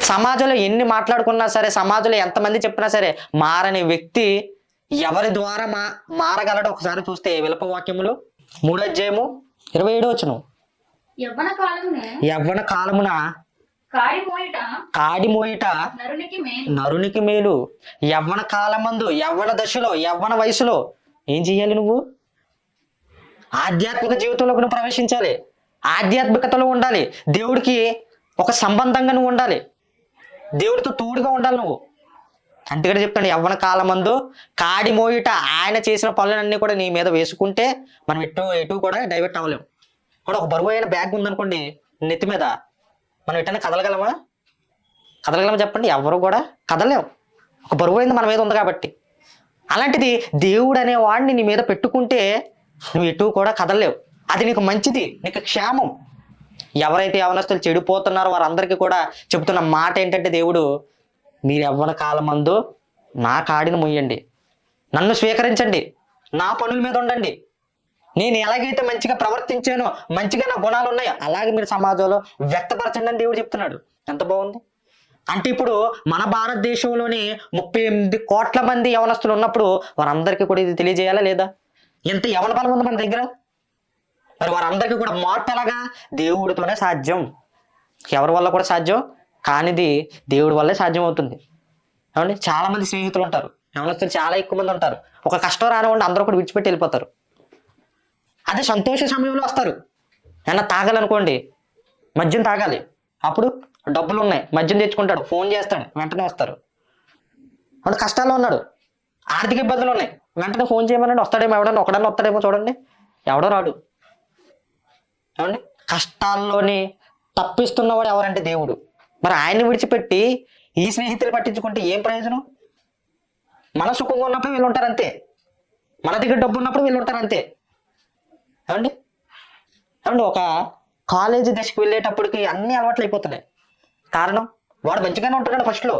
సమాజంలో ఎన్ని మాట్లాడుకున్నా సరే, సమాజంలో ఎంతమంది చెప్పినా సరే మారని వ్యక్తి ఎవరి ద్వారా మారగలడో ఒకసారి చూస్తే విలప వాక్యములు 3:27 యవ్వన కాలమున కాడి మోయిట నరునికి మేలు. యవ్వన కాలమందు, యవ్వన దశలో, యవ్వన వయసులో ఏం చెయ్యాలి? నువ్వు ఆధ్యాత్మిక జీవితంలోకి నువ్వు ప్రవేశించాలి, ఆధ్యాత్మికతలో ఉండాలి, దేవుడికి ఒక సంబంధంగా నువ్వు ఉండాలి, దేవుడితో తోడుగా ఉండాలి నువ్వు. అందుకని చెప్తాను, యవ్వన కాలమందు కాడి మోయిట ఆయన చేసిన పనులన్నీ కూడా నీ మీద వేసుకుంటే మనం ఎటు కూడా డైవర్ట్ అవ్వలేము. కూడా ఒక బరువు అయిన బ్యాగ్ ఉందనుకోండి నెత్తి మీద, మనం ఎటైనా కదలగలమా చెప్పండి? ఎవరు కూడా కదలేము, ఒక బరువు అయింది మన మీద ఉంది కాబట్టి. అలాంటిది దేవుడు అనే వాడిని నీ మీద పెట్టుకుంటే నువ్వు ఎటు కూడా కదలలేవు. అది నీకు మంచిది, నీకు క్షేమం. ఎవరైతే యవనస్తులు చెడిపోతున్నారో వారందరికీ కూడా చెబుతున్న మాట ఏంటంటే, దేవుడు మీరు యవ్వన కాలమందు నా కాడిని మొయ్యండి, నన్ను స్వీకరించండి, నా పనుల మీద ఉండండి, నేను ఎలాగైతే మంచిగా ప్రవర్తించానో, మంచిగా నా గుణాలు ఉన్నాయో అలాగే మీరు సమాజంలో వ్యక్తపరచండి అని దేవుడు చెప్తున్నాడు. ఎంత బాగుంది అంటే, ఇప్పుడు మన భారతదేశంలోని 38 కోట్ల మంది యవనస్తులు ఉన్నప్పుడు వారందరికీ కూడా ఇది తెలియజేయాలా లేదా? ఎంత యవన బలం ఉంది మన దగ్గర. మరి వారందరికీ కూడా మార్పు ఎలాగా? దేవుడితోనే సాధ్యం. ఎవరి వల్ల కూడా సాధ్యం కానిది దేవుడి వల్లే సాధ్యం అవుతుంది. ఏమండి, చాలా మంది స్నేహితులు ఉంటారు, యవనస్తులు చాలా ఎక్కువ మంది ఉంటారు. ఒక కష్టం రానివ్వండి అందరూ కూడా విడిచిపెట్టి వెళ్ళిపోతారు. అదే సంతోష సమయంలో వస్తారు. ఏమన్నా తాగాలనుకోండి, మద్యం తాగాలి, అప్పుడు డబ్బులు ఉన్నాయి, మద్యం తెచ్చుకుంటాడు, ఫోన్ చేస్తాడు, వెంటనే వస్తారు. వాడు కష్టాల్లో ఉన్నాడు, ఆర్థిక ఇబ్బందులు ఉన్నాయి, వెంటనే ఫోన్ చేయమనండి, వస్తాడేమో. ఎవడన్నా ఒకడన్నా వస్తాడేమో చూడండి, ఎవడో రాడు. ఏమండి, కష్టాల్లోని తప్పిస్తున్నవాడు ఎవరంటే దేవుడు. మరి ఆయన్ని విడిచిపెట్టి ఈ స్నేహితులు పట్టించుకుంటే ఏం ప్రయోజనం? మన సుఖంగా ఉన్నప్పుడు వీళ్ళు ఉంటారు అంతే, మన దగ్గర డబ్బు ఉన్నప్పుడు వీళ్ళు ఉంటారు అంతే. ఏమండి ఒక కాలేజీ దశకు వెళ్ళేటప్పటికి అన్ని అలవాట్లు అయిపోతున్నాయి. కారణం, వాడు మంచిగానే ఉంటున్నాడు ఫస్ట్లో,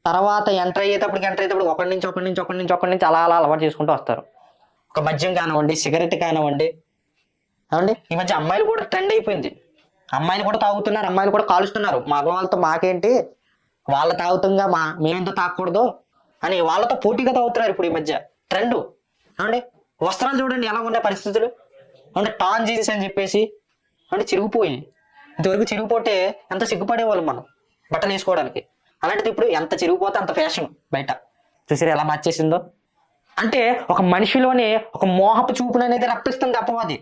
తర్వాత ఎంటర్ అయ్యేటప్పటికి ఒకటి నుంచి అలా అలవాటు చేసుకుంటూ వస్తారు. ఒక మద్యం కానివ్వండి, సిగరెట్ కానివ్వండి. ఏమండి, ఈ మధ్య అమ్మాయిలు కూడా ట్రెండ్ అయిపోయింది. అమ్మాయిలు కూడా తాగుతున్నారు, అమ్మాయిలు కూడా కాలుస్తున్నారు. మగవాళ్ళతో మాకేంటి, వాళ్ళ తాగుతుంగా మేమెందుకు తాగకూడదు అని వాళ్ళతో పోటీగా తాగుతున్నారు ఇప్పుడు ఈ మధ్య ట్రెండ్. ఏమండి, వస్త్రాలు చూడండి ఎలా ఉన్నాయి పరిస్థితులు. అంటే టాన్ జీన్స్ అని చెప్పేసి అంటే చిరిగిపోయి, ఇంతవరకు చిరిగిపోతే ఎంత సిగ్గుపడేవాళ్ళం మనం బట్టలు వేసుకోవడానికి. అలాంటిది ఇప్పుడు ఎంత చిరిగిపోతే అంత ఫ్యాషన్ బయట. చూసారు ఎలా మార్చేసిందో. అంటే ఒక మనిషిలోనే ఒక మోహపు చూపును అనేది రప్పిస్తుంది అపవాది.